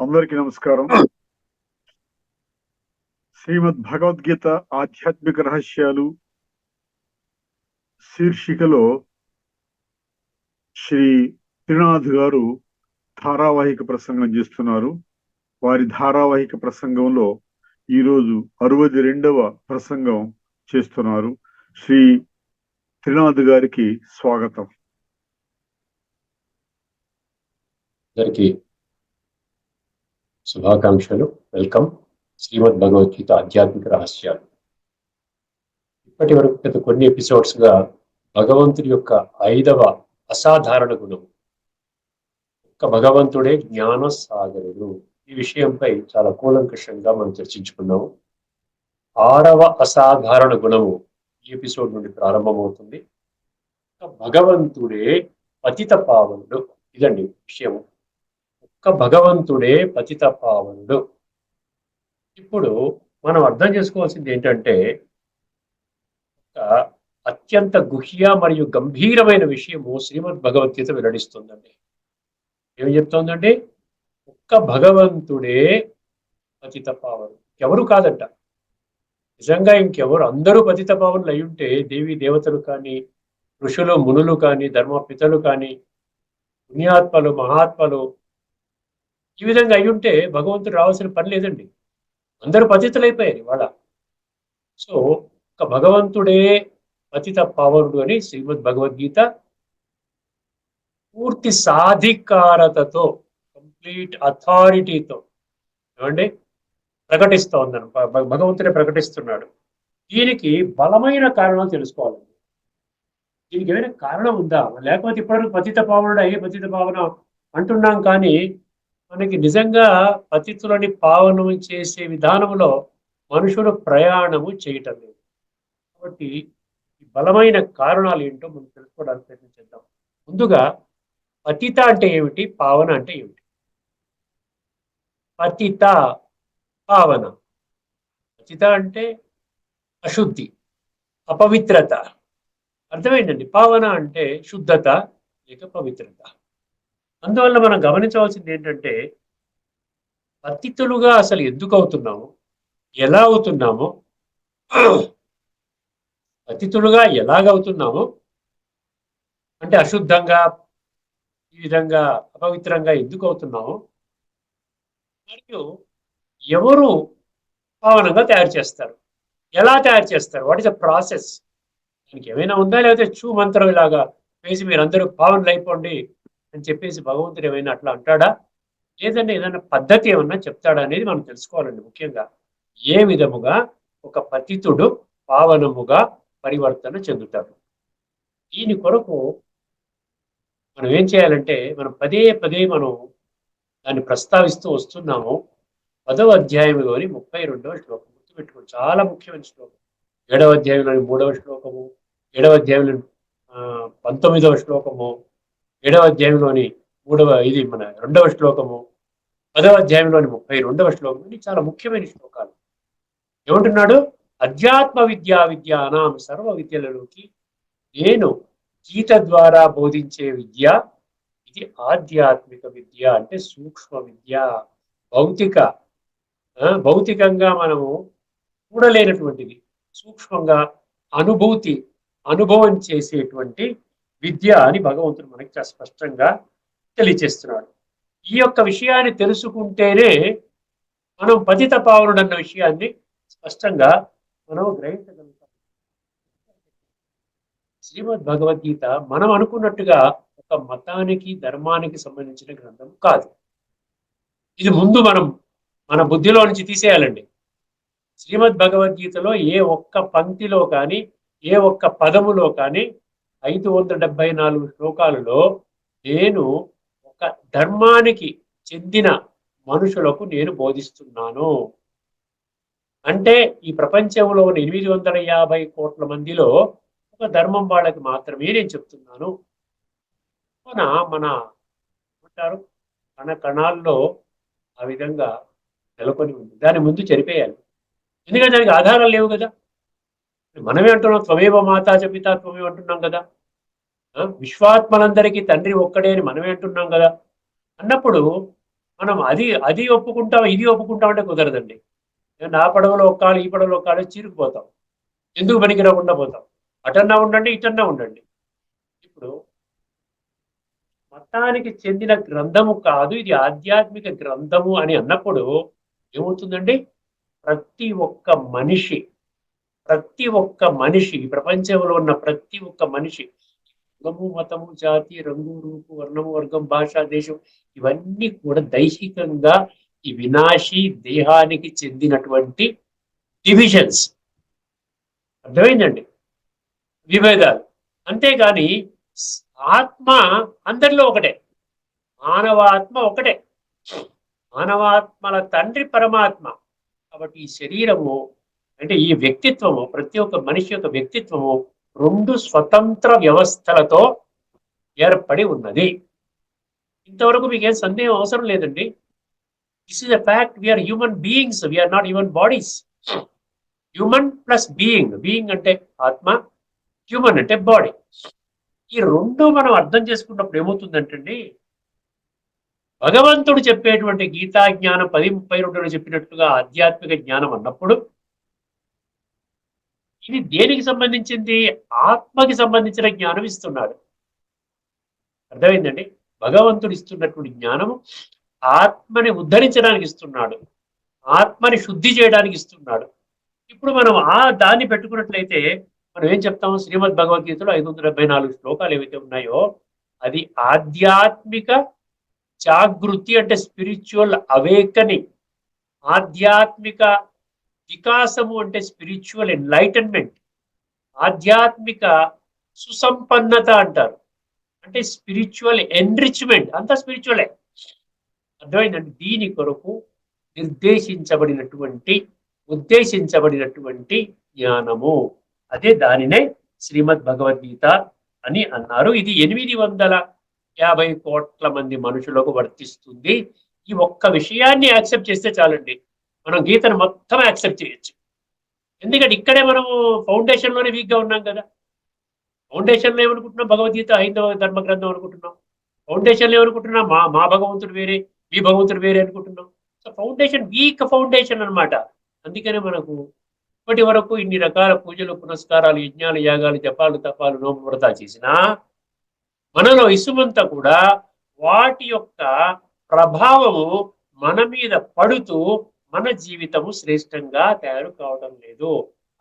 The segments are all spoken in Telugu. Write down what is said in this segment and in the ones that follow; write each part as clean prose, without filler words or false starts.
అందరికీ నమస్కారం. శ్రీమద్ భగవద్గీత ఆధ్యాత్మిక రహస్యాలు శీర్షికలో శ్రీ త్రినాథ్ గారు ధారావాహిక ప్రసంగం చేస్తున్నారు. వారి ధారావాహిక ప్రసంగంలో ఈరోజు 62వ ప్రసంగం చేస్తున్నారు. శ్రీ త్రినాథ్ గారికి స్వాగతం. అందరికీ శుభాకాంక్షలు. వెల్కమ్. శ్రీమద్ భగవద్గీత ఆధ్యాత్మిక రహస్యాలు. ఇప్పటి వరకు గత కొన్ని ఎపిసోడ్స్ గా భగవంతుడి యొక్క 5వ అసాధారణ గుణం, ఒక్క భగవంతుడే జ్ఞాన సాగరుడు, ఈ విషయంపై చాలా కూలంకషంగా మనం చర్చించుకున్నాము. 6వ అసాధారణ గుణము ఈ ఎపిసోడ్ నుండి ప్రారంభమవుతుంది. భగవంతుడే పతిత పావనుడు. ఇదండి విషయము. ఒక్క భగవంతుడే పతిత పావనుడు. ఇప్పుడు మనం అర్థం చేసుకోవాల్సింది ఏంటంటే, ఒక అత్యంత గుహ్య మరియు గంభీరమైన విషయము శ్రీమద్ భగవద్గీత వెల్లడిస్తుందండి. ఏమి చెప్తోందండి? ఒక్క భగవంతుడే పతిత పావనుడు, ఎవరు కాదంట. నిజంగా ఇంకెవరు, అందరూ పతిత పావనులు అయ్యుంటే దేవి దేవతలు కానీ, ఋషులు మునులు కానీ, ధర్మపితలు కానీ, పుణ్యాత్మలు మహాత్మలు ఈ విధంగా అయ్యుంటే భగవంతుడు రావాల్సిన పని లేదండి. అందరూ పతితులైపోయారు ఇవాళ. సో ఒక భగవంతుడే పతిత పావనుడు అని శ్రీమద్ భగవద్గీత పూర్తి సాధికారతతో, కంప్లీట్ అథారిటీతో ఏమండి ప్రకటిస్తూ ఉందని భగవంతుడే ప్రకటిస్తున్నాడు. దీనికి బలమైన కారణాలు తెలుసుకోవాలండి. దీనికి ఏమైనా కారణం ఉందా? లేకపోతే ఇప్పటివరకు పతిత పావనుడు అయ్యే పతిత పావన అంటున్నాం, కానీ మనకి నిజంగా పతితులని పావనం చేసే విధానంలో మనుషులు ప్రయాణము చేయటం లేదు. కాబట్టి ఈ బలమైన కారణాలు ఏంటో మనం తెలుసుకోవడానికి ప్రయత్నించేద్దాం. ముందుగా పతిత అంటే ఏమిటి, పావన అంటే ఏమిటి? పతిత, పావన. పతిత అంటే అశుద్ధి, అపవిత్రత, అర్థమైందండి. పావన అంటే శుద్ధత లేక పవిత్రత. అందువల్ల మనం గమనించవలసింది ఏంటంటే, పతితులుగా అసలు ఎందుకు అవుతున్నాము, ఎలా అవుతున్నాము, పతితులుగా ఎలాగవుతున్నాము అంటే అశుద్ధంగా, ఈ విధంగా అపవిత్రంగా ఎందుకు అవుతున్నాము, మరియు ఎవరు పావనంగా తయారు చేస్తారు, ఎలా తయారు చేస్తారు, వాట్ ఇస్ ద ప్రాసెస్, దానికి ఏమైనా ఉందా? లేకపోతే చూ మంత్రం ఇలాగా వేసి మీరందరూ పావనులు అయిపోండి అని చెప్పేసి భగవంతుడు ఏమైనా అట్లా అంటాడా? లేదంటే ఏదైనా పద్ధతి ఏమన్నా చెప్తాడా అనేది మనం తెలుసుకోవాలండి. ముఖ్యంగా ఏ విధముగా ఒక పతితుడు పావనముగా పరివర్తన చెందుతాడు. దీని కొరకు మనం ఏం చేయాలంటే, మనం పదే పదే మనం దాన్ని ప్రస్తావిస్తూ వస్తున్నాము. 10వ అధ్యాయంలోని 32వ శ్లోకం గుర్తుపెట్టుకోండి, చాలా ముఖ్యమైన శ్లోకం. 7వ అధ్యాయంలోని 3వ శ్లోకము, 7వ అధ్యాయంలోని 19వ శ్లోకము, 7వ అధ్యాయంలోని 2వ శ్లోకము, 10వ అధ్యాయంలోని 32వ శ్లోకం. ఇది చాలా ముఖ్యమైన శ్లోకాలు. ఏమంటున్నాడు? అధ్యాత్మ విద్యానాం సర్వ విద్యలలోకి నేను గీత ద్వారా బోధించే విద్య ఇది ఆధ్యాత్మిక విద్య, అంటే సూక్ష్మ విద్య. భౌతికంగా మనము చూడలేనటువంటిది, సూక్ష్మంగా అనుభవం చేసేటువంటి విద్య అని భగవంతుడు మనకి చాలా స్పష్టంగా తెలియచేస్తున్నాడు. ఈ యొక్క విషయాన్ని తెలుసుకుంటేనే మనం పతిత పావనుడు అన్న విషయాన్ని స్పష్టంగా మనం గ్రహించగలుగుతాం. శ్రీమద్ భగవద్గీత మనం అనుకున్నట్టుగా ఒక మతానికి, ధర్మానికి సంబంధించిన గ్రంథం కాదు. ఇది ముందు మన బుద్ధిలో నుంచి తీసేయాలండి. శ్రీమద్ భగవద్గీతలో ఏ ఒక్క పంక్తిలో కానీ, ఏ ఒక్క పదములో కానీ 574 శ్లోకాలలో నేను ఒక ధర్మానికి చెందిన మనుషులకు నేను బోధిస్తున్నాను అంటే, ఈ ప్రపంచంలో ఉన్న 850 కోట్ల మందిలో ఒక ధర్మం వాళ్ళకి మాత్రమే నేను చెప్తున్నాను. మన అంటారు కణాల్లో ఆ విధంగా నెలకొని ఉంది. దాని ముందు చెరిపేయాలి, ఎందుకంటే దానికి ఆధారాలు లేవు కదా. మనమే అంటున్నాం త్వమేవ మాతా చ పితా త్వమేవ అంటున్నాం కదా. విశ్వాత్మలందరికీ తండ్రి ఒక్కడే అని మనమే అంటున్నాం కదా. అన్నప్పుడు మనం అది ఒప్పుకుంటాం, ఇది ఒప్పుకుంటాం అంటే కుదరదండి. నా పడవలో ఒక కాలు, ఈ పడవలో ఒక కాలు చీరుకుపోతాం. ఎందుకు పనికి రాకుండా పోతాం. అటన్నా ఉండండి, ఇటన్నా ఉండండి. ఇప్పుడు మతానికి చెందిన గ్రంథము కాదు, ఇది ఆధ్యాత్మిక గ్రంథము అని అన్నప్పుడు ఏమవుతుందండి? ప్రతి ఒక్క మనిషి ఈ ప్రపంచంలో ఉన్న ప్రతి ఒక్క మనిషి, కులము, మతము, జాతి, రంగు, రూపు, వర్ణము, వర్గం, భాష, దేశం, ఇవన్నీ కూడా దైహికంగా ఈ వినాశీ దేహానికి చెందినటువంటి డివిజన్స్. అర్థమైందండి? విభేదాలు. అంతేగాని ఆత్మ అందరిలో ఒకటే. మానవాత్మ ఒకటే. మానవాత్మల తండ్రి పరమాత్మ. కాబట్టి ఈ శరీరము అంటే ఈ వ్యక్తిత్వము, ప్రతి ఒక్క మనిషి యొక్క వ్యక్తిత్వము 2 స్వతంత్ర వ్యవస్థలతో ఏర్పడి ఉన్నది. ఇంతవరకు మీకేం సందేహం అవసరం లేదండి. This is a fact. We are human beings, we are not human bodies. Human plus being అంటే ఆత్మ, హ్యూమన్ అంటే బాడీ. ఈ 2 మనం అర్థం చేసుకున్నప్పుడు ఏమవుతుందంటండి, భగవంతుడు చెప్పేటువంటి గీతా జ్ఞానం 10:32 చెప్పినట్టుగా ఆధ్యాత్మిక జ్ఞానం అన్నప్పుడు ఇది దేనికి సంబంధించింది? ఆత్మకి సంబంధించిన జ్ఞానం ఇస్తున్నాడు. అర్థమైందండి? భగవంతుడు ఇస్తున్నటువంటి జ్ఞానము ఆత్మని ఉద్ధరించడానికి ఇస్తున్నాడు, ఆత్మని శుద్ధి చేయడానికి ఇస్తున్నాడు. ఇప్పుడు మనం దాన్ని పెట్టుకున్నట్లయితే మనం ఏం చెప్తాము? శ్రీమద్ భగవద్గీతలో 574 శ్లోకాలు ఏవైతే ఉన్నాయో అది ఆధ్యాత్మిక జాగృతి, అంటే స్పిరిచువల్ అవేకనింగ్. ఆధ్యాత్మిక వికాసము అంటే స్పిరిచువల్ ఎన్లైటన్మెంట్. ఆధ్యాత్మిక సుసంపన్నత అంటారు, అంటే స్పిరిచువల్ ఎన్రిచ్మెంట్. అంతా స్పిరిచువలే. అర్థమైందండి? దీని కొరకు ఉద్దేశించబడినటువంటి జ్ఞానము, అదే దానినే శ్రీమద్ భగవద్గీత అని అన్నారు. ఇది 850 కోట్ల మంది మనుషులకు వర్తిస్తుంది. ఈ ఒక్క విషయాన్ని యాక్సెప్ట్ చేస్తే చాలండి, మనం గీతను మొత్తం యాక్సెప్ట్ చేయొచ్చు. ఎందుకంటే ఇక్కడే మనము ఫౌండేషన్లోనే వీక్గా ఉన్నాం కదా. ఫౌండేషన్లో ఏమనుకుంటున్నాం? భగవద్గీత హైందవ ధర్మ గ్రంథం అనుకుంటున్నాం. ఫౌండేషన్లో ఏమనుకుంటున్నాం? మా భగవంతుడు వేరే, మీ భగవంతుడు వేరే అనుకుంటున్నాం. సో ఫౌండేషన్ వీక్ ఫౌండేషన్ అనమాట. అందుకనే మనకు ఇప్పటి వరకు ఇన్ని రకాల పూజలు, పునస్కారాలు, యజ్ఞాలు, యాగాలు, జపాలు, తపాలు, నోము, వ్రతాలు చేసినా మనలో ఇసుమంతా కూడా వాటి యొక్క ప్రభావము మన మీద పడుతూ మన జీవితము శ్రేష్టంగా తయారు కావడం లేదు.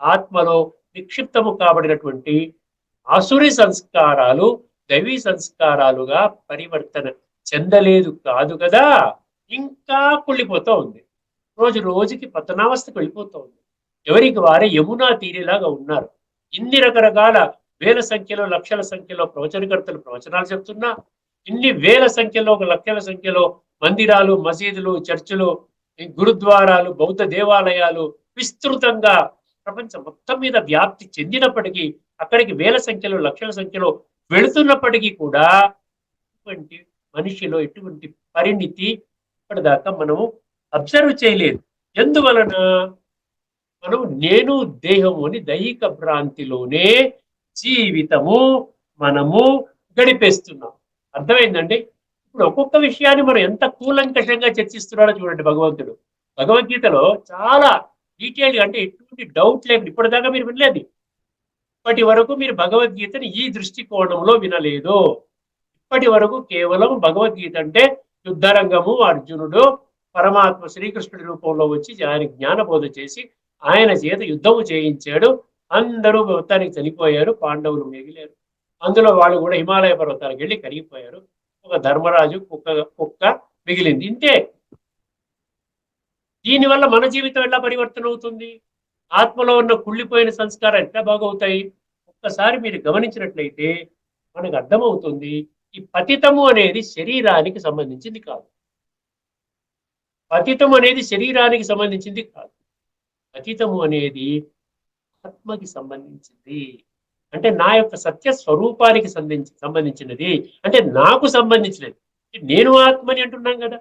ఆత్మలో నిక్షిప్తము కాబడినటువంటి ఆసురి సంస్కారాలు దైవీ సంస్కారాలుగా పరివర్తన చెందలేదు కాదు కదా, ఇంకా కుళ్ళిపోతూ ఉంది. రోజు రోజుకి పతనావస్థకు వెళ్ళిపోతూ ఉంది. ఎవరికి వారే యమునా తీరేలాగా ఉన్నారు. ఇన్ని రకరకాల వేల సంఖ్యలో, లక్షల సంఖ్యలో ప్రవచనకర్తలు ప్రవచనాలు చెప్తున్నా, ఇన్ని వేల సంఖ్యలో, లక్షల సంఖ్యలో మందిరాలు, మసీదులు, చర్చిలు, గురుద్వారాలు, బౌద్ధ దేవాలయాలు విస్తృతంగా ప్రపంచం మొత్తం మీద వ్యాప్తి చెందినప్పటికీ, అక్కడికి వేల సంఖ్యలో, లక్షల సంఖ్యలో వెళుతున్నప్పటికీ కూడా ఇటువంటి మనిషిలో ఎటువంటి పరిణితి ఇప్పటిదాకా మనము అబ్జర్వ్ చేయలేదు. ఎందువలన? మనం నేను దేహము అని దైహిక భ్రాంతిలోనే జీవితము మనము గడిపేస్తున్నాం. అర్థమైందండి? ఇప్పుడు ఒక్కొక్క విషయాన్ని మనం ఎంత కూలంకషంగా చర్చిస్తున్నాడో చూడండి భగవంతుడు. భగవద్గీతలో చాలా డీటెయిల్గా, అంటే ఎటువంటి డౌట్ లేకుండా ఇప్పటిదాకా మీరు వినలేదు. ఇప్పటి వరకు మీరు భగవద్గీతని ఈ దృష్టికోణంలో వినలేదు. ఇప్పటి వరకు కేవలం భగవద్గీత అంటే యుద్ధరంగము, అర్జునుడు పరమాత్మ శ్రీకృష్ణుడి రూపంలో వచ్చి ఆయన జ్ఞానబోధ చేసి ఆయన చేత యుద్ధము చేయించాడు. అందరూ మొత్తానికి చనిపోయారు, పాండవులు మిగిలారు. అందులో వాళ్ళు కూడా హిమాలయ పర్వతాలకు వెళ్ళి కరిగిపోయారు. ఒక ధర్మరాజు కుక్క మిగిలింది. ఇంతే. దీనివల్ల మన జీవితం ఎలా పరివర్తన అవుతుంది? ఆత్మలో ఉన్న కుళ్ళిపోయిన సంస్కారాలు ఎట్లా బాగవుతాయి? ఒక్కసారి మీరు గమనించినట్లయితే మనకు అర్థమవుతుంది, ఈ పతితము అనేది శరీరానికి సంబంధించింది కాదు. పతితము అనేది శరీరానికి సంబంధించింది కాదు. పతితము అనేది ఆత్మకి సంబంధించింది. అంటే నా యొక్క సత్య స్వరూపానికి సంబంధించినది. అంటే నాకు సంబంధించినది. నేను ఆత్మని అంటున్నాం కదా.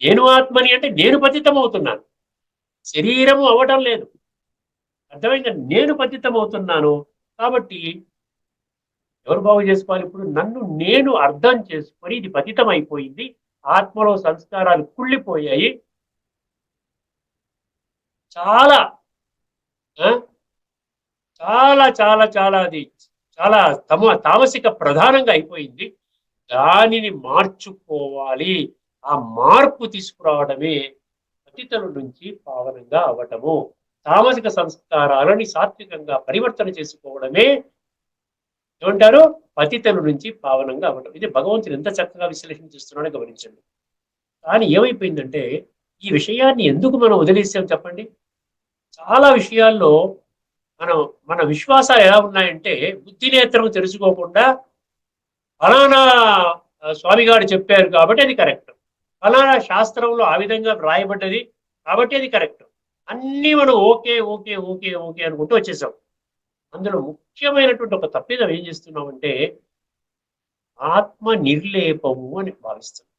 నేను ఆత్మని అంటే నేను పతితం అవుతున్నాను, శరీరము అవ్వడం లేదు. అర్థమైందండి? నేను పతితం అవుతున్నాను. కాబట్టి ఎవరు బాగు చేసుకోవాలి? ఇప్పుడు నన్ను నేను అర్థం చేసుకొని ఇది పతితం అయిపోయింది, ఆత్మలో సంస్కారాలు కుళ్ళిపోయాయి. చాలా ఆ, చాలా చాలా చాలా అది చాలా తామసిక ప్రధానంగా అయిపోయింది. దానిని మార్చుకోవాలి. ఆ మార్పు తీసుకురావడమే పతితుల నుంచి పావనంగా అవ్వటము. తామసిక సంస్కారాలని సాత్వికంగా పరివర్తన చేసుకోవడమే ఏమంటారు, పతితుల నుంచి పావనంగా అవ్వటం. ఇది భగవంతుడు ఎంత చక్కగా విశ్లేషణ చేస్తున్నాడో గమనించండి. కానీ ఏమైపోయిందంటే ఈ విషయాన్ని ఎందుకు మనం వదిలేసాం చెప్పండి. చాలా విషయాల్లో మనం మన విశ్వాసాలు ఎలా ఉన్నాయంటే బుద్ధి నేత్రం తెలుసుకోకుండా ఫలానా స్వామి గారు చెప్పారు కాబట్టి అది కరెక్ట్, ఫలానా శాస్త్రంలో ఆ విధంగా రాయబడ్డది కాబట్టి అది కరెక్ట్, అన్నీ మనం ఓకే ఓకే ఓకే ఓకే అనుకుంటూ వచ్చేసాం. అందులో ముఖ్యమైనటువంటి ఒక తప్పిదం ఏం చేస్తున్నామంటే ఆత్మ నిర్లేపము అని భావిస్తున్నాం.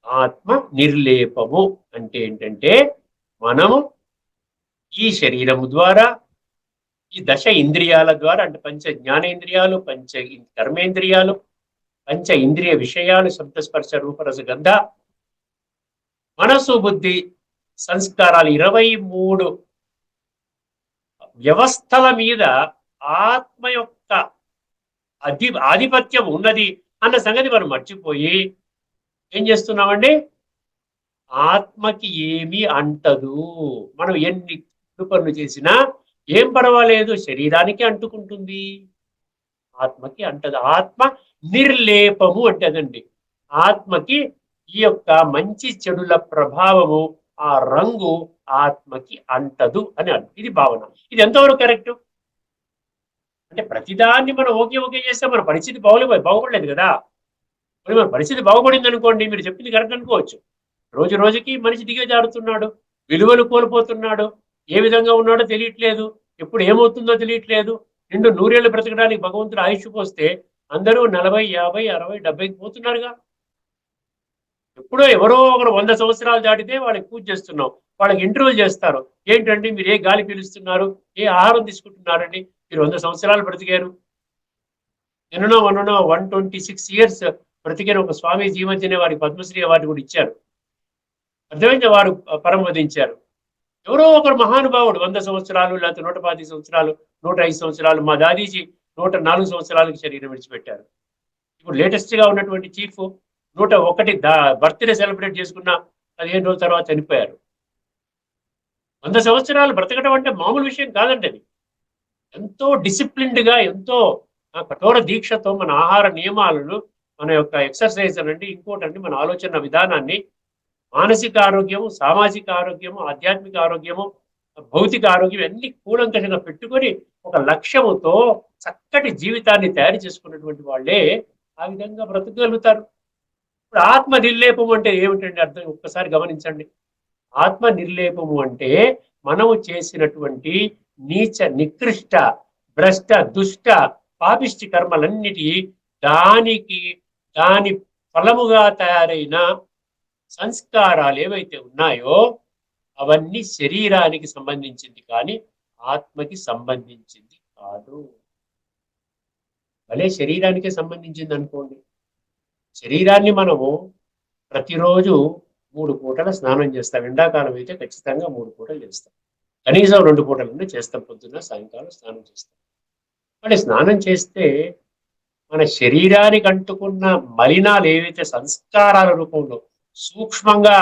ఆత్మ నిర్లేపము అంటే ఏంటంటే మనము ఈ శరీరము ద్వారా ఈ దశ ఇంద్రియాల ద్వారా అంటే పంచ జ్ఞానేంద్రియాలు, పంచ కర్మేంద్రియాలు, పంచ ఇంద్రియ విషయాలు శబ్దస్పర్శ రూపరస గంధ మనసు బుద్ధి సంస్కారాలు 23 వ్యవస్థల మీద ఆత్మ యొక్క ఆధిపత్యం ఉన్నది అన్న సంగతి మనం మర్చిపోయి ఏం చేస్తున్నామండి, ఆత్మకి ఏమీ అంటదు. మనం ఎన్ని పనులు చేసినా ఏం పర్వాలేదు, శరీరానికి అంటుకుంటుంది, ఆత్మకి అంటదు. ఆత్మ నిర్లేపము అంటదండి. ఆత్మకి ఈ యొక్క మంచి చెడుల ప్రభావము ఆ రంగు ఆత్మకి అంటదు అని అర్థం. ఇది భావన. ఇది ఎంతవరకు కరెక్ట్ అంటే ప్రతిదాన్ని మనం ఓకే ఓకే చేస్తే మన పరిస్థితి బాగుపడలేదు కదా. మరి మన పరిస్థితి బాగుపడింది అనుకోండి, మీరు చెప్పింది కరెక్ట్ అనుకోవచ్చు. రోజు రోజుకి మనిషి దిగజారుతున్నాడు, విలువలు కోల్పోతున్నాడు, ఏ విధంగా ఉన్నాడో తెలియట్లేదు, ఎప్పుడు ఏమవుతుందో తెలియట్లేదు. నిండు 100 ఏళ్ళు బ్రతకడానికి భగవంతుడు ఆయుష్ పోస్తే అందరూ 40, 50, 60, 70కి పోతున్నారుగా. ఎప్పుడో ఎవరో ఒకరు 100 సంవత్సరాలు దాటితే వాళ్ళకి పూజ చేస్తున్నాం, వాళ్ళకి ఇంటర్వ్యూ చేస్తారు. ఏంటండి మీరు ఏ గాలి పీలుస్తున్నారు, ఏ ఆహారం తీసుకుంటున్నారండి, మీరు 100 సంవత్సరాలు బ్రతికారు. నిన్ననో మొన్ననో 126 ఇయర్స్ బ్రతికిన ఒక స్వామీజీ మధ్యనే వారికి పద్మశ్రీ అవార్డు కూడా ఇచ్చారు. అర్థమైంది, వారు పరమవదించారు. ఎవరో ఒకరు మహానుభావుడు 100 సంవత్సరాలు లేకపోతే 125 సంవత్సరాలు, 105 సంవత్సరాలు. మా దాదీజీ 104 సంవత్సరాలకు శరీరం విడిచిపెట్టారు. ఇప్పుడు లేటెస్ట్ గా ఉన్నటువంటి చీఫ్ 101 బర్త్డే సెలబ్రేట్ చేసుకున్న 15 రోజుల తర్వాత చనిపోయారు. 100 సంవత్సరాలు బ్రతకడం అంటే మామూలు విషయం కాదండి. అది ఎంతో డిసిప్లిన్డ్ గా, ఎంతో కఠోర దీక్షతో మన ఆహార నియమాలను, మన యొక్క ఎక్సర్సైజ్ అనండి, ఇంకోటండి మన ఆలోచన విధానాన్ని, మానసిక ఆరోగ్యము, సామాజిక ఆరోగ్యము, ఆధ్యాత్మిక ఆరోగ్యము, భౌతిక ఆరోగ్యం అన్ని కూలంకషంగా పెట్టుకొని ఒక లక్ష్యముతో చక్కటి జీవితాన్ని తయారు చేసుకున్నటువంటి వాళ్ళే ఆ విధంగా బ్రతకగలుగుతారు. ఇప్పుడు ఆత్మ నిర్లేపము అంటే ఏమిటండి అర్థం ఒక్కసారి గమనించండి. ఆత్మ నిర్లేపము అంటే మనము చేసినటువంటి నీచ, నికృష్ట, భ్రష్ట, దుష్ట, పాపిష్టి కర్మలన్నిటి దాని ఫలముగా తయారైన సంస్కారాలు ఏవైతే ఉన్నాయో అవన్నీ శరీరానికి సంబంధించింది కానీ ఆత్మకి సంబంధించింది కాదు. భలే శరీరానికే సంబంధించింది అనుకోండి. శరీరాన్ని మనము ప్రతిరోజు 3 పూటల స్నానం చేస్తాం. ఎండాకాలం అయితే ఖచ్చితంగా 3 పూటలు చేస్తాం, కనీసం 2 పూటలన్నా చేస్తాం. పొద్దున్న సాయంకాలం స్నానం చేస్తాం. మరి స్నానం చేస్తే మన శరీరానికి అంటుకున్న మలినాలు ఏవైతే సంస్కారాల రూపంలో సూక్ష్మంగా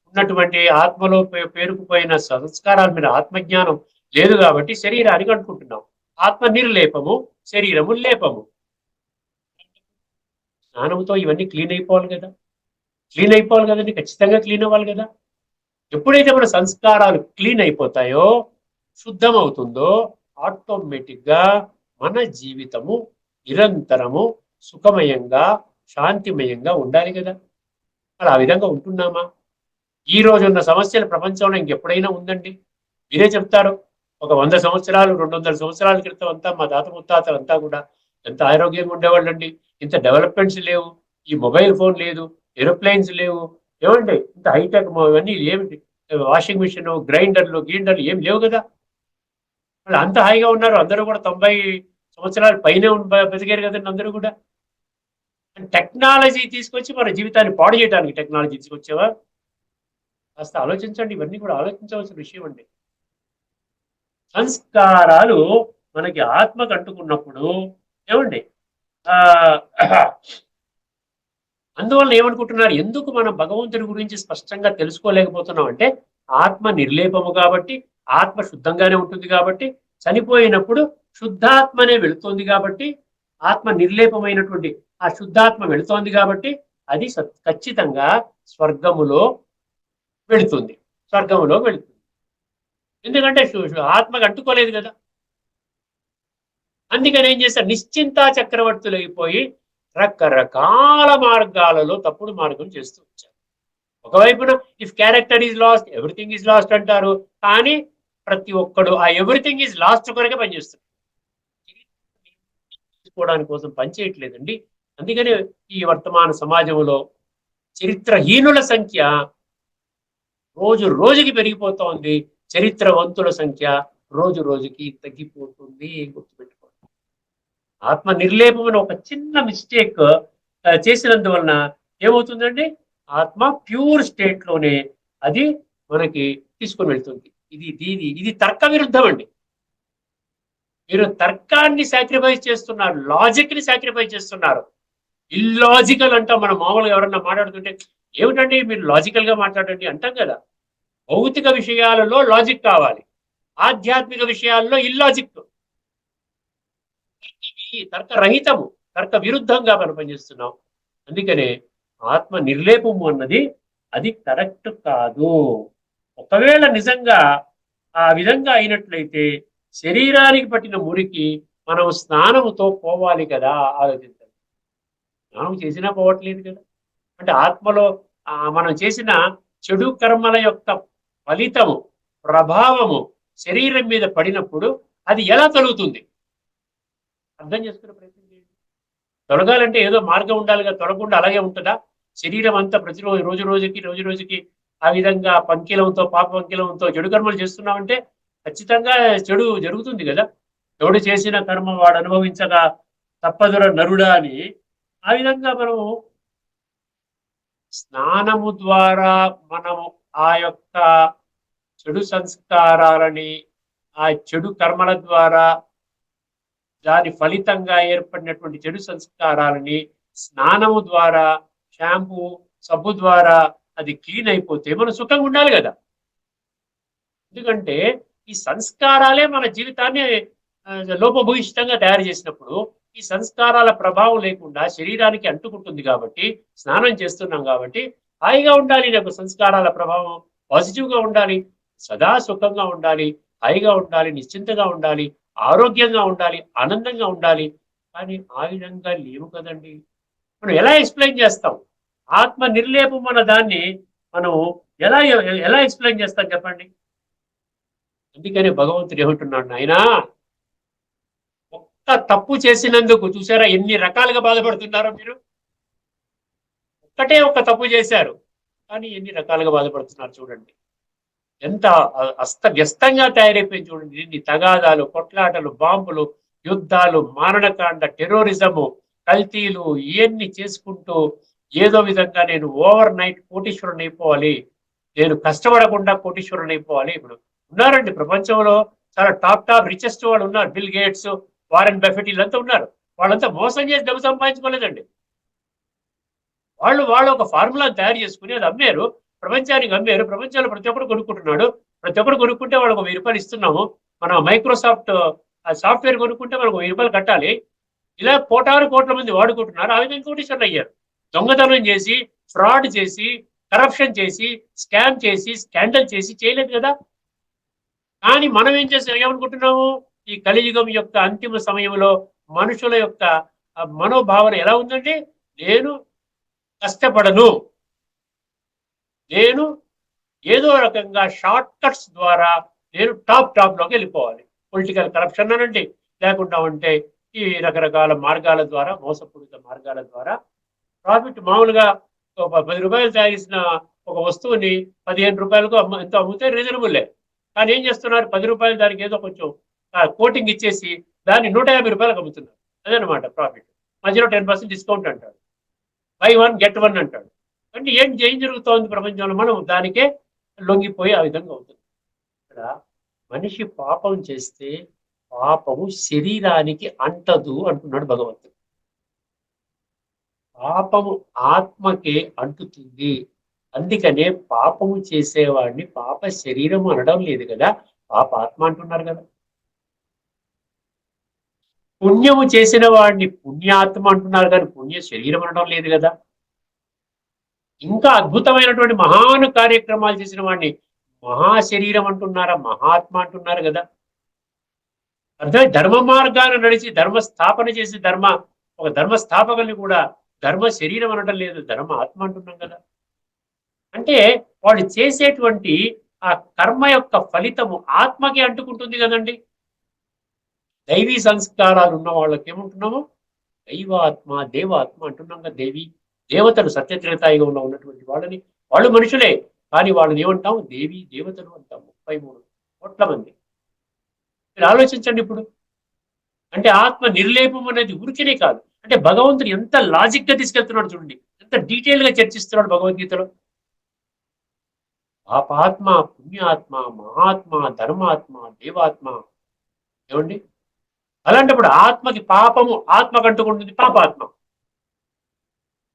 ఉన్నటువంటి ఆత్మలో పేరుకుపోయిన సంస్కారాల మీద ఆత్మజ్ఞానం లేదు కాబట్టి శరీరానికి అంటుకుంటున్నాం. ఆత్మ నిర్లేపము, శరీరము లేపము. స్నానంతో ఇవన్నీ క్లీన్ అయిపోవాలి కదా, క్లీన్ అయిపోవాలి కదండి, ఖచ్చితంగా క్లీన్ అవ్వాలి కదా. ఎప్పుడైతే మన సంస్కారాలు క్లీన్ అయిపోతాయో, శుద్ధం అవుతుందో, ఆటోమేటిక్గా మన జీవితము నిరంతరము సుఖమయంగా, శాంతిమయంగా ఉండాలి కదా. అలా ఆ విధంగా ఉంటున్నామా? ఈ రోజు ఉన్న సమస్యలు ప్రపంచంలో ఇంకెప్పుడైనా ఉందండి? మీరే చెప్తారు. ఒక 100 సంవత్సరాలు, 200 సంవత్సరాల క్రితం అంతా మా తాత ముత్తాతలు అంతా కూడా ఎంత ఆరోగ్యంగా ఉండేవాళ్ళండి. ఇంత డెవలప్మెంట్స్ లేవు, ఈ మొబైల్ ఫోన్ లేదు, ఏరోప్లైన్స్ లేవు, ఏమండి ఇంత హైటెక్ ఇవన్నీ ఏమిటి, వాషింగ్ మిషన్, గ్రైండర్లు, గీండర్లు ఏం లేవు కదా. వాళ్ళు అంత హాయిగా ఉన్నారు. అందరూ కూడా 90 సంవత్సరాలు పైనే బతికారు కదండి అందరూ కూడా. టెక్నాలజీ తీసుకొచ్చి మన జీవితాన్ని పాడు చేయడానికి టెక్నాలజీ తీసుకొచ్చావా? కాస్త ఆలోచించండి. ఇవన్నీ కూడా ఆలోచించవలసిన విషయం అండి. సంస్కారాలు మనకి ఆత్మకు అంటుకున్నప్పుడు ఏమండి ఆ అందువల్ల ఏమనుకుంటున్నారు, ఎందుకు మనం భగవంతుడి గురించి స్పష్టంగా తెలుసుకోలేకపోతున్నాం అంటే ఆత్మ నిర్లేపము కాబట్టి, ఆత్మ శుద్ధంగానే ఉంటుంది కాబట్టి, చనిపోయినప్పుడు శుద్ధాత్మనే వెళుతోంది కాబట్టి, ఆత్మ నిర్లేపమైనటువంటి ఆ శుద్ధాత్మ వెళుతోంది కాబట్టి అది ఖచ్చితంగా స్వర్గములో వెళుతుంది. స్వర్గములో వెళుతుంది. ఎందుకంటే ఆత్మకు అంటుకోలేదు కదా. అందుకని ఏం చేశారు, నిశ్చింతా చక్రవర్తులు అయిపోయి రకరకాల మార్గాలలో తప్పుడు మార్గం చేస్తూ వచ్చారు. ఒకవైపున if character is lost everything is lost అంటారు, కానీ ప్రతి ఒక్కడు ఆ ఎవ్రీథింగ్ ఈజ్ లాస్ట్ కొరకే పనిచేస్తుంది, తీసుకోవడానికి కోసం పనిచేయట్లేదండి. అందుకని ఈ వర్తమాన సమాజంలో చరిత్రహీనుల సంఖ్య రోజు రోజుకి పెరిగిపోతోంది, చరిత్రవంతుల సంఖ్య రోజు రోజుకి తగ్గిపోతుంది. గుర్తుపెట్టుకోండి. ఆత్మ నిర్లేపమైన ఒక చిన్న మిస్టేక్ చేసినందువలన ఏమవుతుందండి, ఆత్మ ప్యూర్ స్టేట్ లోనే అది మనకి తీసుకొని వెళ్తుంది. ఇది తర్క విరుద్ధం అండి. మీరు తర్కాన్ని సాక్రిఫైస్ చేస్తున్నారు, లాజిక్ ని సాక్రిఫైస్ చేస్తున్నారు. ఇల్లాజికల్ అంటాం మనం మామూలుగా. ఎవరన్నా మాట్లాడుతుంటే ఏమిటండి మీరు లాజికల్ గా మాట్లాడండి అంటాం కదా. భౌతిక విషయాలలో లాజిక్ కావాలి, ఆధ్యాత్మిక విషయాల్లో ఇల్లాజిక్, తర్కరహితము, తర్క విరుద్ధంగా మనం పనిచేస్తున్నాం. అందుకనే ఆత్మ నిర్లేపము అన్నది అది కరెక్ట్ కాదు. ఒకవేళ నిజంగా ఆ విధంగా అయినట్లయితే శరీరానికి పట్టిన మురికి మనం స్నానముతో పోవాలి కదా. ఆలోచించండి, స్నానం చేసినా పోవట్లేదు కదా. అంటే ఆత్మలో మనం చేసిన చెడు కర్మల యొక్క ఫలితము, ప్రభావము శరీరం మీద పడినప్పుడు అది ఎలా తొలుగుతుంది అర్థం చేసుకునే ప్రయత్నం చేయండి. తొలగాలంటే ఏదో మార్గం ఉండాలి కదా, తొలగకుండా అలాగే ఉంటుందా? శరీరం అంతా ప్రతిరోజు రోజు రోజుకి ఆ విధంగా పంకిలంతో పాప పంకిలంతో చెడు కర్మలు చేస్తున్నామంటే ఖచ్చితంగా చెడు జరుగుతుంది కదా. ఎవడు చేసిన కర్మ వాడు అనుభవించగా తప్పదుర నరుడా అని ఆ విధంగా మనము స్నానము ద్వారా మనము ఆ యొక్క చెడు సంస్కారాలని, ఆ చెడు కర్మల ద్వారా దాని ఫలితంగా ఏర్పడినటువంటి చెడు సంస్కారాలని స్నానము ద్వారా, షాంపూ సబ్బు ద్వారా అది క్లీన్ అయిపోతే మనం సుఖంగా ఉండాలి కదా. ఎందుకంటే ఈ సంస్కారాలే మన జీవితాన్ని లోపభూయిష్టంగా తయారు చేసినప్పుడు ఈ సంస్కారాల ప్రభావం లేకుండా శరీరానికి అంటుకుంటుంది కాబట్టి స్నానం చేస్తున్నాం కాబట్టి హాయిగా ఉండాలి. నాకు సంస్కారాల ప్రభావం పాజిటివ్గా ఉండాలి, సదా సుఖంగా ఉండాలి, హాయిగా ఉండాలి, నిశ్చింతగా ఉండాలి, ఆరోగ్యంగా ఉండాలి, ఆనందంగా ఉండాలి. కానీ ఆ విధంగా లేవు కదండి. మనం ఎలా ఎక్స్ప్లెయిన్ చేస్తాం ఆత్మ నిర్లేపం అన్న దాన్ని? మనం ఎలా ఎలా ఎక్స్ప్లెయిన్ చేస్తాం చెప్పండి. అందుకని భగవంతుడు ఏమంటున్నాడు, నాయనా ఒక్క తప్పు చేసినందుకు చూసారా ఎన్ని రకాలుగా బాధపడుతున్నారో మీరు. ఒక్కటే ఒక్క తప్పు చేశారు కానీ ఎన్ని రకాలుగా బాధపడుతున్నారు చూడండి. ఎంత అస్తవ్యస్తంగా తయారైపోయింది చూడండి. ఇన్ని తగాదాలు, కొట్లాటలు, బాంబులు, యుద్ధాలు, మారణకాండ, టెర్రోరిజము, కల్తీలు ఇవన్నీ చేసుకుంటూ ఏదో విధంగా నేను ఓవర్ నైట్ కోటీశ్వరుని అయిపోవాలి, నేను కష్టపడకుండా కోటీశ్వరుని అయిపోవాలి. ఇప్పుడు ఉన్నారండి ప్రపంచంలో చాలా టాప్ రిచెస్ట్ వాళ్ళు ఉన్నారు. బిల్ గేట్స్, వారెన్ బెఫెట్ వీళ్ళంతా ఉన్నారు. వాళ్ళంతా మోసం చేసి డబ్బు సంపాదించుకోలేదండి. వాళ్ళు ఒక ఫార్ములాని తయారు చేసుకుని అది అమ్మారు, ప్రపంచానికి అమ్మారు. ప్రపంచంలో ప్రతి ఒక్కరు కొనుక్కుంటున్నాడు. ప్రతి ఒక్కరు కొనుక్కుంటే వాళ్ళకు 1000 రూపాయలు ఇస్తున్నాము. మనం మైక్రోసాఫ్ట్ సాఫ్ట్వేర్ కొనుక్కుంటే మనకు 1000 రూపాయలు కట్టాలి. ఇలా కోట్ల మంది వాడుకుంటున్నారు. ఆ విధంగా కోటీశ్వరులు అయ్యారు. దొంగతనం చేసి, ఫ్రాడ్ చేసి, కరప్షన్ చేసి, స్కామ్ చేసి, స్కాండల్ చేసి చేయలేదు కదా. కానీ మనం ఏం చేస్తాం, ఏమనుకుంటున్నాము, ఈ కలియుగం యొక్క అంతిమ సమయంలో మనుషుల యొక్క మనోభావన ఎలా ఉందంటే, నేను కష్టపడను, నేను ఏదో రకంగా షార్ట్ కట్స్ ద్వారా నేను టాప్ లోకి వెళ్ళిపోవాలి. పొలిటికల్ కరప్షన్ అనండి, లేకుండా ఉంటే ఈ రకరకాల మార్గాల ద్వారా, మోసపూరిత మార్గాల ద్వారా ప్రాఫిట్. మామూలుగా 10 రూపాయలు తయారీసిన ఒక వస్తువుని 15 రూపాయలకు ఎంతో అమ్మితే రీజనబుల్లే. కానీ ఏం చేస్తున్నారు, 10 రూపాయలు దానికి ఏదో కొంచెం కోటింగ్ ఇచ్చేసి దాన్ని 150 రూపాయలకు అమ్ముతున్నారు. అదనమాట ప్రాఫిట్. మధ్యలో 10% డిస్కౌంట్ అంటారు. బై వన్ గెట్ వన్ అంటాడు. అంటే ఏం జరుగుతోంది ప్రపంచంలో? మనం దానికే లొంగిపోయి ఆ విధంగా అవుతుంది. ఇక్కడ మనిషి పాపం చేస్తే పాపము శరీరానికి అంటదు అంటున్నాడు భగవంతుడు. పాపము ఆత్మకే అంటుతుంది. అందుకనే పాపము చేసేవాడిని పాప శరీరము అనడం లేదు కదా, పాప ఆత్మ అంటున్నారు కదా. పుణ్యము చేసిన వాడిని పుణ్యాత్మ అంటున్నారు కానీ పుణ్య శరీరం అనడం లేదు కదా. ఇంకా అద్భుతమైనటువంటి మహాను కార్యక్రమాలు చేసిన వాడిని మహాశరీరం అంటున్నారా, మహాత్మ అంటున్నారు కదా. అర్థమై ధర్మ మార్గాన్ని నడిచి ధర్మ స్థాపన చేసి ఒక ధర్మ స్థాపకుల్ని కూడా ధర్మ శరీరం అనడం లేదు, ధర్మ ఆత్మ అంటున్నాం కదా. అంటే వాడు చేసేటువంటి ఆ కర్మ యొక్క ఫలితము ఆత్మకి అంటుకుంటుంది కదండి. దైవీ సంస్కారాలు ఉన్న వాళ్ళకి ఏమంటున్నాము? దైవాత్మ దేవాత్మ అంటున్నాం కదా. దేవతలు సత్యత్రేతాయుగంలో ఉన్నటువంటి వాళ్ళని, వాళ్ళు మనుషులే కానీ వాళ్ళని ఏమంటాం? దేవీ దేవతలు అంటాం. 33 కోట్ల మంది. మీరు ఆలోచించండి ఇప్పుడు. అంటే ఆత్మ నిర్లేపం అనేది ఊరికేనే కాదు. అంటే భగవంతుడు ఎంత లాజిక్ గా తీసుకెళ్తున్నాడు చూడండి, ఎంత డీటెయిల్ గా చర్చిస్తున్నాడు భగవద్గీతలో. పాపాత్మ, పుణ్యాత్మ, మహాత్మ, ధర్మాత్మ, దేవాత్మ. ఏమండి? అలాంటప్పుడు ఆత్మకి పాపము ఆత్మ కంటుకుంటుంది, పాపాత్మ.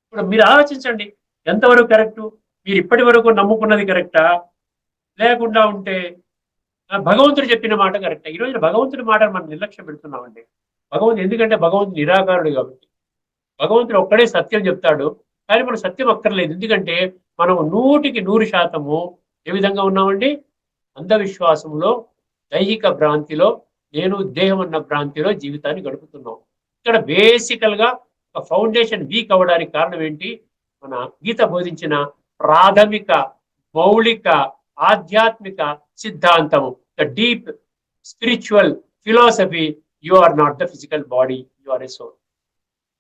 ఇప్పుడు మీరు ఆలోచించండి, ఎంతవరకు కరెక్టు? మీరు ఇప్పటి వరకు నమ్ముకున్నది కరెక్టా, లేకుండా ఉంటే భగవంతుడు చెప్పిన మాట కరెక్టా? ఈ రోజున భగవంతుడి మాట మనం నిర్లక్ష్యం పెడుతున్నామండి. భగవంతుడు ఎందుకంటే భగవంతుడు నిరాకారుడు కాబట్టి. భగవంతుడు ఒక్కడే సత్యం చెప్తాడు కానీ మనం సత్యం అక్కర్లేదు. ఎందుకంటే మనం 100% ఏ విధంగా ఉన్నామండి? అంధవిశ్వాసంలో, దైహిక భ్రాంతిలో, నేను దేహం అన్న భ్రాంతిలో జీవితాన్ని గడుపుతున్నాం. ఇక్కడ బేసికల్ గా ఒక ఫౌండేషన్ వీక్ అవ్వడానికి కారణం ఏంటి? మన గీత బోధించిన ప్రాథమిక మౌలిక ఆధ్యాత్మిక సిద్ధాంతము, the deep spiritual philosophy, you are not the physical body, you are a soul.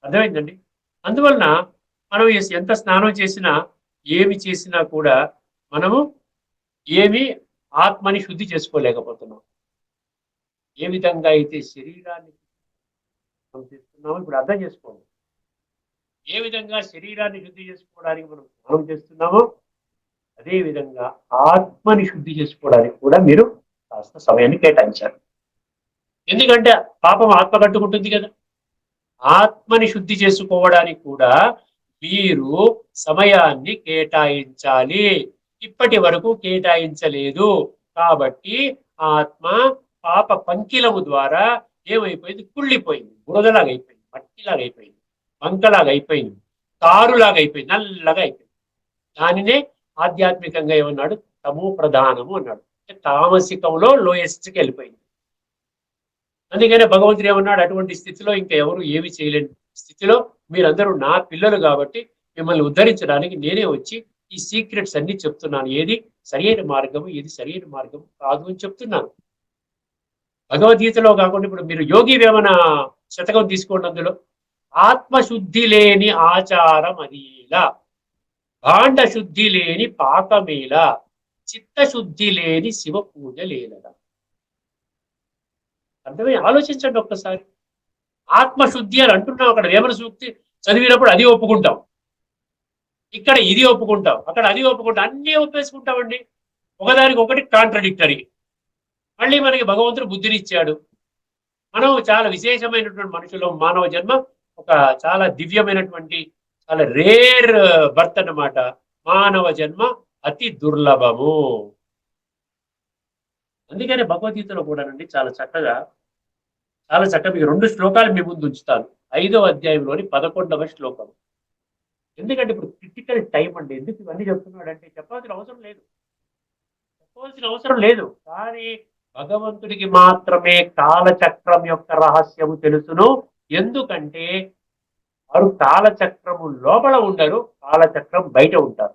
అర్థమైందండి? అందువలన మనం ఎంత స్నానం చేసినా ఏమి చేసినా కూడా మనము ఏమి ఆత్మని శుద్ధి చేసుకోలేకపోతున్నాం. ఏ విధంగా అయితే శరీరాన్ని మనం చేస్తున్నామో ఇప్పుడు అర్థం చేసుకోండి. ఏ విధంగా శరీరాన్ని శుద్ధి చేసుకోవడానికి మనం స్నానం చేస్తున్నామో అదే విధంగా ఆత్మని శుద్ధి చేసుకోవడానికి కూడా మీరు కాస్త సమయాన్ని కేటాయించారు. ఎందుకంటే పాపం ఆత్మ కట్టుకుంటుంది కదా. ఆత్మని శుద్ధి చేసుకోవడానికి కూడా మీరు సమయాన్ని కేటాయించాలి. ఇప్పటి వరకు కేటాయించలేదు కాబట్టి ఆత్మ పాప పంకిలము ద్వారా ఏమైపోయింది? కుళ్ళిపోయింది, బురదలాగా అయిపోయింది, మట్టిలాగా అయిపోయింది, బంకలాగా అయిపోయింది, తారులాగా అయిపోయింది, నల్లగా అయిపోయింది. దానినే ఆధ్యాత్మికంగా ఏమన్నాడు? తమో ప్రధానము అన్నాడు. తామసికంలో లోయెస్ట్కి వెళ్ళిపోయింది. అందుకనే భగవంతుడు ఏమన్నాడు? అటువంటి స్థితిలో ఇంకా ఎవరు ఏమి చేయలేని స్థితిలో మీరందరూ నా పిల్లలు కాబట్టి మిమ్మల్ని ఉద్ధరించడానికి నేనే వచ్చి ఈ సీక్రెట్స్ అన్ని చెప్తున్నాను. ఏది సరైన మార్గము, ఏది సరైన మార్గం కాదు అని చెప్తున్నాను. భగవద్గీతలో కాకుండా ఇప్పుడు మీరు యోగి వేమన శతకం తీసుకోండి. అందులో ఆత్మశుద్ధి లేని ఆచారం అదిలా, భాండ శుద్ధి లేని పాకమేల, చిత్తశుద్ధి లేని శివ పూజ లేలదా. అర్థమై ఆలోచించండి ఒక్కసారి. ఆత్మశుద్ధి అని అంటున్నాం. అక్కడ వేమన సూక్తి చదివినప్పుడు అది ఒప్పుకుంటాం, ఇక్కడ ఇది ఒప్పుకుంటాం, అక్కడ అది ఒప్పుకుంటాం, అన్నీ ఒప్పేసుకుంటామండి. ఒకదానికి ఒకటి కాంట్రడిక్టరీ. మళ్ళీ మనకి భగవంతుడు బుద్ధినిచ్చాడు. మనం చాలా విశేషమైనటువంటి మనుషులు. మానవ జన్మ ఒక చాలా దివ్యమైనటువంటి చాలా రేర్ బర్త్ అన్నమాట. మానవ జన్మ అతి దుర్లభము. అందుకనే భగవద్గీతలో కూడానండి చాలా చక్కగా మీకు 2 శ్లోకాలు మీ ముందు ఉంచుతాను. 5వ అధ్యాయంలోని 11వ శ్లోకం. ఎందుకంటే ఇప్పుడు క్రిటికల్ టైం అండి. ఎందుకు ఇవన్నీ చెప్తున్నాడంటే చెప్పాల్సిన అవసరం లేదు కానీ భగవంతుడికి మాత్రమే కాలచక్రం యొక్క రహస్యము తెలుసును. ఎందుకంటే వారు కాలచక్రము లోపల ఉండరు, కాలచక్రం బయట ఉంటారు.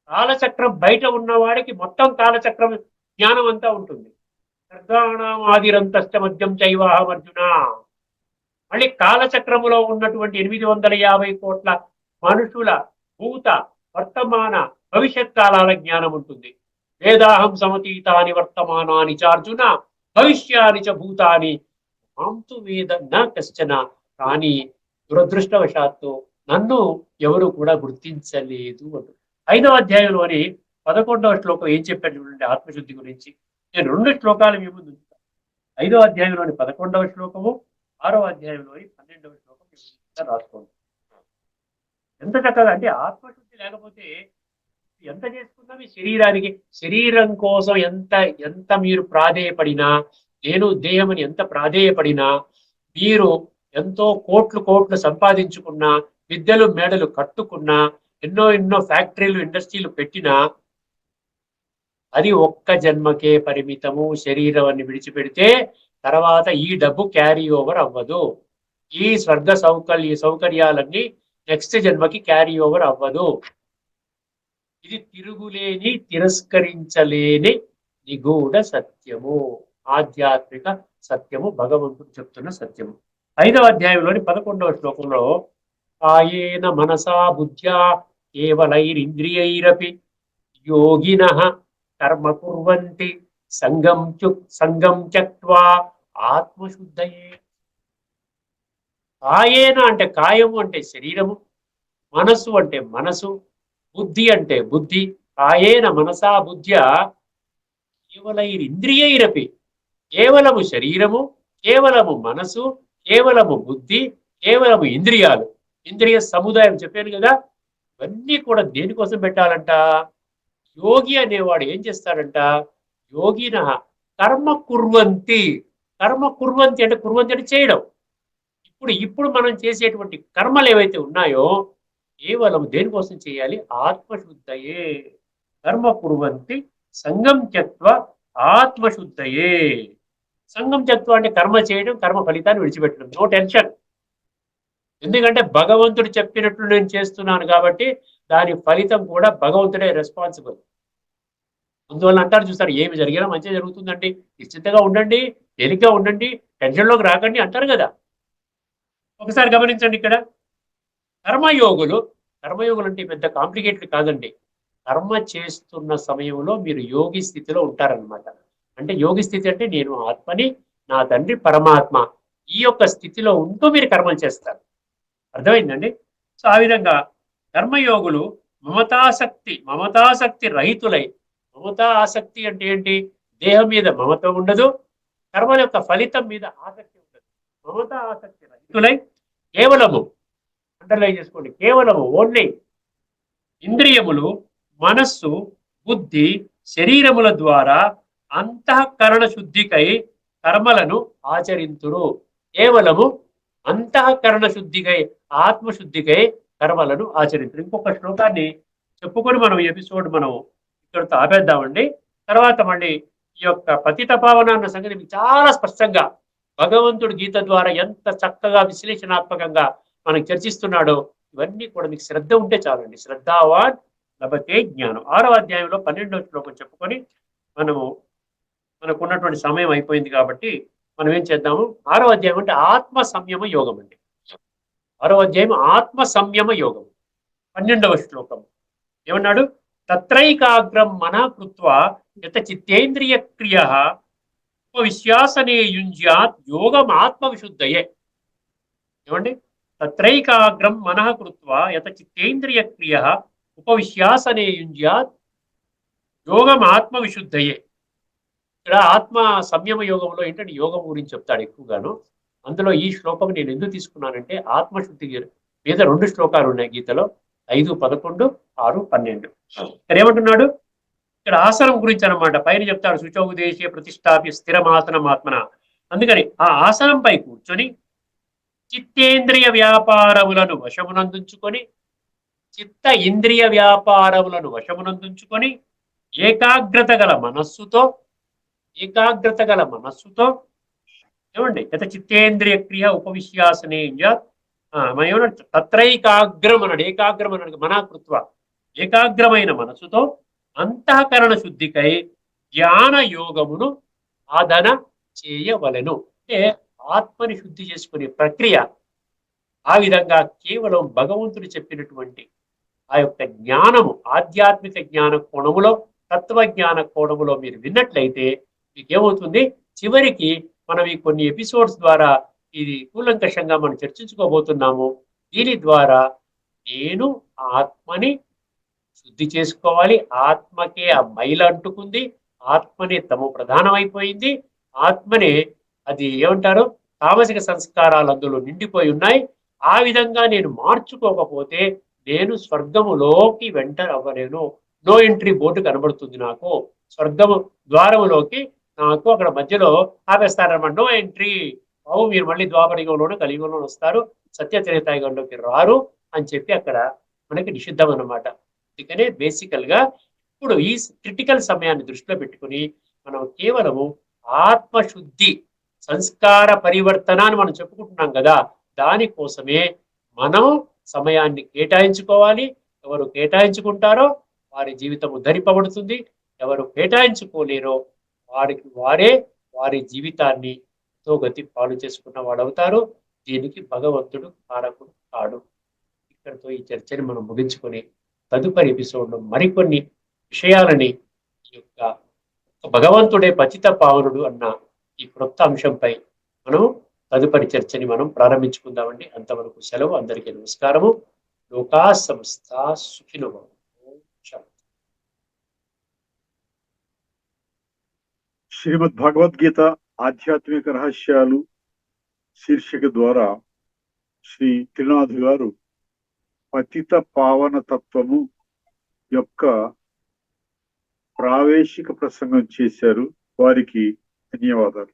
కాలచక్రం బయట ఉన్నవాడికి మొత్తం కాలచక్రం జ్ఞానం అంతా ఉంటుంది. సర్గాణామాదిరంతశ్చ మధ్యం చైవాహం అర్జున. మళ్ళీ కాలచక్రములో ఉన్నటువంటి 850 కోట్ల మనుషుల భూత వర్తమాన భవిష్యత్ కాలాల జ్ఞానం ఉంటుంది. వేదాహం సమతీతాని వర్తమానాని చార్జున భవిష్యాని చ భూతాని మాంతు వేద న కశ్చన. కానీ దురదృష్టవశాత్తు నన్ను ఎవరు కూడా గుర్తించలేదు అంటు 5వ అధ్యాయంలోని 11వ శ్లోకం ఏం చెప్పాడు చూడండి ఆత్మశుద్ధి గురించి. నేను 2 శ్లోకాలు మీ ముందు ఉంచుతాను. 5వ అధ్యాయంలోని 11వ శ్లోకము, 6వ అధ్యాయంలోని 12వ శ్లోకం మీ ముందు రాసుకోండి. ఎంత చక్కగా అంటే ఆత్మశుద్ధి లేకపోతే ఎంత చేసుకున్నా మీ శరీరానికి, శరీరం కోసం ఎంత ఎంత మీరు ప్రాధేయపడినా, నేను దేహం అని ఎంత ప్రాధేయపడినా, మీరు ఎంతో కోట్లు కోట్లు సంపాదించుకున్నా, విద్యలు మేడలు కట్టుకున్నా, ఎన్నో ఎన్నో ఫ్యాక్టరీలు ఇండస్ట్రీలు పెట్టినా అది ఒక్క జన్మకే పరిమితము. శరీరాన్ని విడిచిపెడితే తర్వాత ఈ డబ్బు క్యారీ ఓవర్ అవ్వదు. ఈ స్వర్గ సౌకర్యాలన్నీ నెక్స్ట్ జన్మకి క్యారీ ఓవర్ అవ్వదు. ఇది తిరుగులేని, తిరస్కరించలేని నిగూఢ సత్యము, ఆధ్యాత్మిక సత్యము, భగవంతుడు చెప్తున్న సత్యము. 5వ అధ్యాయంలోని 11వ శ్లోకంలో కాయేన మనసా బుద్ధ్యా కేవలైరింద్రియైరపి యోగినః కర్మ కుర్వంతి సంగం త్యక్త్వా ఆత్మశుద్ధయే. కాయేన అంటే కాయము అంటే శరీరము, మనస్సు అంటే మనసు, బుద్ధి అంటే బుద్ధి. కాయేన మనసా బుద్ధ్యా కేవలైరింద్రియైరపి, కేవలము శరీరము, కేవలము మనసు, కేవలము బుద్ధి, కేవలము ఇంద్రియాలు, ఇంద్రియ సముదాయం చెప్పాను కదా. ఇవన్నీ కూడా దేనికోసం పెట్టాలంట? యోగి అనేవాడు ఏం చేస్తాడంట? యోగిన కర్మ కుర్వంతి. కర్మ కుర్వంతి అంటే, కుర్వంతి అంటే చేయడం. ఇప్పుడు మనం చేసేటువంటి కర్మలు ఏవైతే ఉన్నాయో కేవలం దేనికోసం చేయాలి? ఆత్మశుద్ధయే. కర్మ కుర్వంతి సంగం త్యక్త్వ ఆత్మశుద్ధయే. సంగం త్యక్త్వ అంటే కర్మ చేయడం, కర్మ ఫలితాన్ని విడిచిపెట్టడం. No tension. ఎందుకంటే భగవంతుడు చెప్పినట్లు నేను చేస్తున్నాను కాబట్టి దాని ఫలితం కూడా భగవంతుడే రెస్పాన్సిబుల్. అందువల్ల అంటారు చూస్తారు, ఏమి జరిగినా మంచిగా జరుగుతుందండి, నిశ్చితంగా ఉండండి, తేలిగ్గా ఉండండి, టెన్షన్లోకి రాకండి అంటారు కదా. ఒకసారి గమనించండి, ఇక్కడ కర్మయోగులు అంటే పెద్ద కాంప్లికేటెడ్ కాదండి. కర్మ చేస్తున్న సమయంలో మీరు యోగి స్థితిలో ఉంటారనమాట. అంటే యోగి స్థితి అంటే నేను ఆత్మని, నా తండ్రి పరమాత్మ, ఈ యొక్క స్థితిలో ఉంటూ మీరు కర్మలు చేస్తారు. అర్థమైందండి? సో ఆ విధంగా కర్మయోగులు మమతాసక్తి రహితులై. మమతా ఆసక్తి అంటే ఏంటి? దేహం మీద మమత ఉండదు, కర్మల యొక్క ఫలితం మీద ఆసక్తి ఉండదు. మమతా ఆసక్తి రహితులై కేవలము, అండర్లైన్ చేసుకోండి, కేవలము ఓన్లీ ఇంద్రియములు, మనస్సు, బుద్ధి, శరీరముల ద్వారా అంతఃకరణ శుద్ధికై కర్మలను ఆచరింతురు. కేవలము అంతఃకరణ శుద్ధికై, ఆత్మశుద్ధికై కర్మలను ఆచరింతురు. ఇంకొక శ్లోకాన్ని చెప్పుకొని మనం ఎపిసోడ్ మనం ఇక్కడితో ఆపేద్దామండి. తర్వాత మళ్ళీ ఈ యొక్క పతిత పావన అన్న సంగతి మీకు చాలా స్పష్టంగా భగవంతుడు గీత ద్వారా ఎంత చక్కగా విశ్లేషణాత్మకంగా మనకు చర్చిస్తున్నాడో ఇవన్నీ కూడా మీకు శ్రద్ధ ఉంటే చాలండి. శ్రద్ధావాన్ లభతే జ్ఞానం. 6వ అధ్యాయంలో 12వ శ్లోకం చెప్పుకొని మనకున్నటువంటి సమయం అయిపోయింది కాబట్టి మనం ఏం చేద్దాము? 6వ అధ్యాయం అంటే ఆత్మ సంయమ యోగం అండి. 6వ అధ్యాయం ఆత్మ సంయమ యోగం. 12వ శ్లోకం ఏమన్నాడు? తత్రైకాగ్రం మనః కృత్వా యత చిత్తేంద్రియ క్రియ ఉపవిశ్వాసనే యుంజ్యాత్ యోగం ఆత్మవిశుద్ధయే. ఏమండి? తత్రైకాగ్రం మనః కృత్వా యత చిత్తేంద్రియ క్రియ ఉపవిశ్వాసనే యుంజ్యాత్ యోగం ఆత్మవిశుద్ధయే. ఇక్కడ ఆత్మ సంయమ యోగంలో ఏంటంటే యోగం గురించి చెప్తాడు ఎక్కువగాను. అందులో ఈ శ్లోకం నేను ఎందుకు తీసుకున్నానంటే ఆత్మశుద్ధి మీద 2 శ్లోకాలు ఉన్నాయి గీతలో, 5, 11, 6, 12. ఇక్కడ ఏమంటున్నాడు? ఇక్కడ ఆసనం గురించి అనమాట. పైన చెప్తాడు శుచౌదేశే ప్రతిష్టాప్య స్థిరమాసనం ఆత్మన. అందుకని ఆ ఆసనంపై కూర్చొని చిత్తేంద్రియ వ్యాపారములను వశమునందుంచుకొని, చిత్త ఇంద్రియ వ్యాపారములను వశమునందుంచుకొని ఏకాగ్రత గల మనస్సుతో ఏమండి యత చిత్తేంద్రియ క్రియ ఉపవిశ్వాసనే ఏమన్నా తత్రైకాగ్రం అన్నాడు. ఏకాగ్రం అన్నాడు మనఃకృత్వ, ఏకాగ్రమైన మనసుతో అంతఃకరణ శుద్ధికై జ్ఞాన యోగమును సాధన చేయవలెను. అంటే ఆత్మని శుద్ధి చేసుకునే ప్రక్రియ. ఆ విధంగా కేవలం భగవంతుడు చెప్పినటువంటి ఆ యొక్క జ్ఞానము, ఆధ్యాత్మిక జ్ఞాన కోణములో, తత్వజ్ఞాన కోణములో మీరు విన్నట్లయితే మీకేమవుతుంది? చివరికి మనం ఈ కొన్ని ఎపిసోడ్స్ ద్వారా ఇది కూలంకషంగా మనం చర్చించుకోబోతున్నాము. దీని ద్వారా నేను ఆత్మని శుద్ధి చేసుకోవాలి. ఆత్మకే ఆ మైల అంటుకుంది. ఆత్మనే తము ప్రధానమైపోయింది. ఆత్మనే అది ఏమంటారు, తామసిక సంస్కారాలు అందులో నిండిపోయి ఉన్నాయి. ఆ విధంగా నేను మార్చుకోకపోతే నేను స్వర్గములోకి వెంటర్ అవ్వలేను. నో ఎంట్రీ బోర్డు కనబడుతుంది నాకు. స్వర్గము ద్వారములోకి నాకు అక్కడ మధ్యలో ఆపేస్తారన్నమాట. No entry. బాబు మీరు మళ్ళీ ద్వాపరయుగంలోనూ కలియుగంలోనూ వస్తారు, సత్యత్రేతాయుగంలోకి రారు అని చెప్పి అక్కడ మనకి నిషిద్ధం అన్నమాట. అందుకనే బేసికల్ గా ఇప్పుడు ఈ క్రిటికల్ సమయాన్ని దృష్టిలో పెట్టుకుని మనం కేవలము ఆత్మశుద్ధి, సంస్కార పరివర్తన అని మనం చెప్పుకుంటున్నాం కదా, దానికోసమే మనం సమయాన్ని కేటాయించుకోవాలి. ఎవరు కేటాయించుకుంటారో వారి జీవితం ఉద్ధరింపబడుతుంది. ఎవరు కేటాయించుకోలేరో వారికి వారే వారి జీవితాన్ని ఎంతో గతి పాలు చేసుకున్న వాడు అవుతారు. దీనికి భగవంతుడు కారకుడు కాడు. ఇక్కడితో ఈ చర్చని మనం ముగించుకొని తదుపరి ఎపిసోడ్లో మరికొన్ని విషయాలని ఈ యొక్క భగవంతుడే పతిత పావనుడు అన్న ఈ క్రొత్త అంశంపై మనం తదుపరి చర్చని మనం ప్రారంభించుకుందామండి. అంతవరకు సెలవు. అందరికీ నమస్కారము. లోకా సంస్థ సుఖినో భవంతు. శ్రీమద్ భగవద్గీత ఆధ్యాత్మిక రహస్యాలు శీర్షిక ద్వారా శ్రీ త్రినాథ్ గారు పతిత పావన తత్వము యొక్క ప్రావేశిక ప్రసంగం చేశారు. వారికి ధన్యవాదాలు.